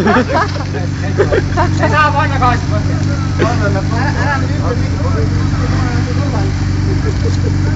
Ei saa panna gaasi võtta. Ära nüüd ütle mingi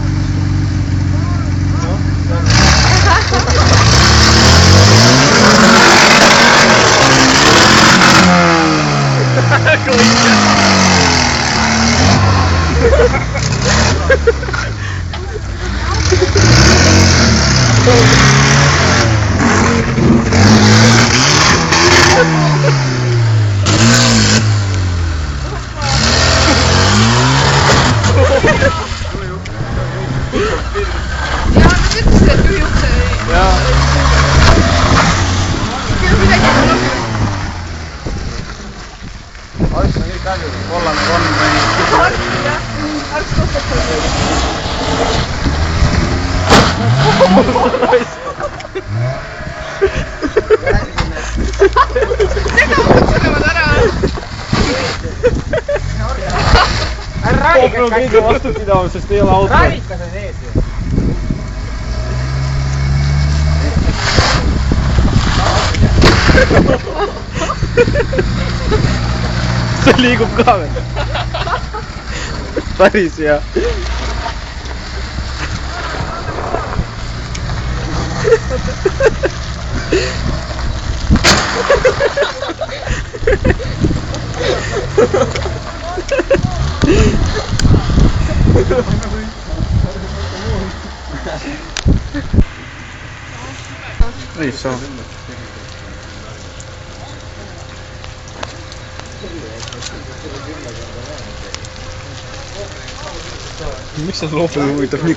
Arst on kõik asjad, kollane konn või... Arst, jah. Arst kostab seda. Seda unustanevad ära. Ära räägika kõige vastupidavus, sest ei ole auto. Räägika see ees ju. See liigub ka veel. Päris hea. Ei saa. Miks see loofil huvitab nii?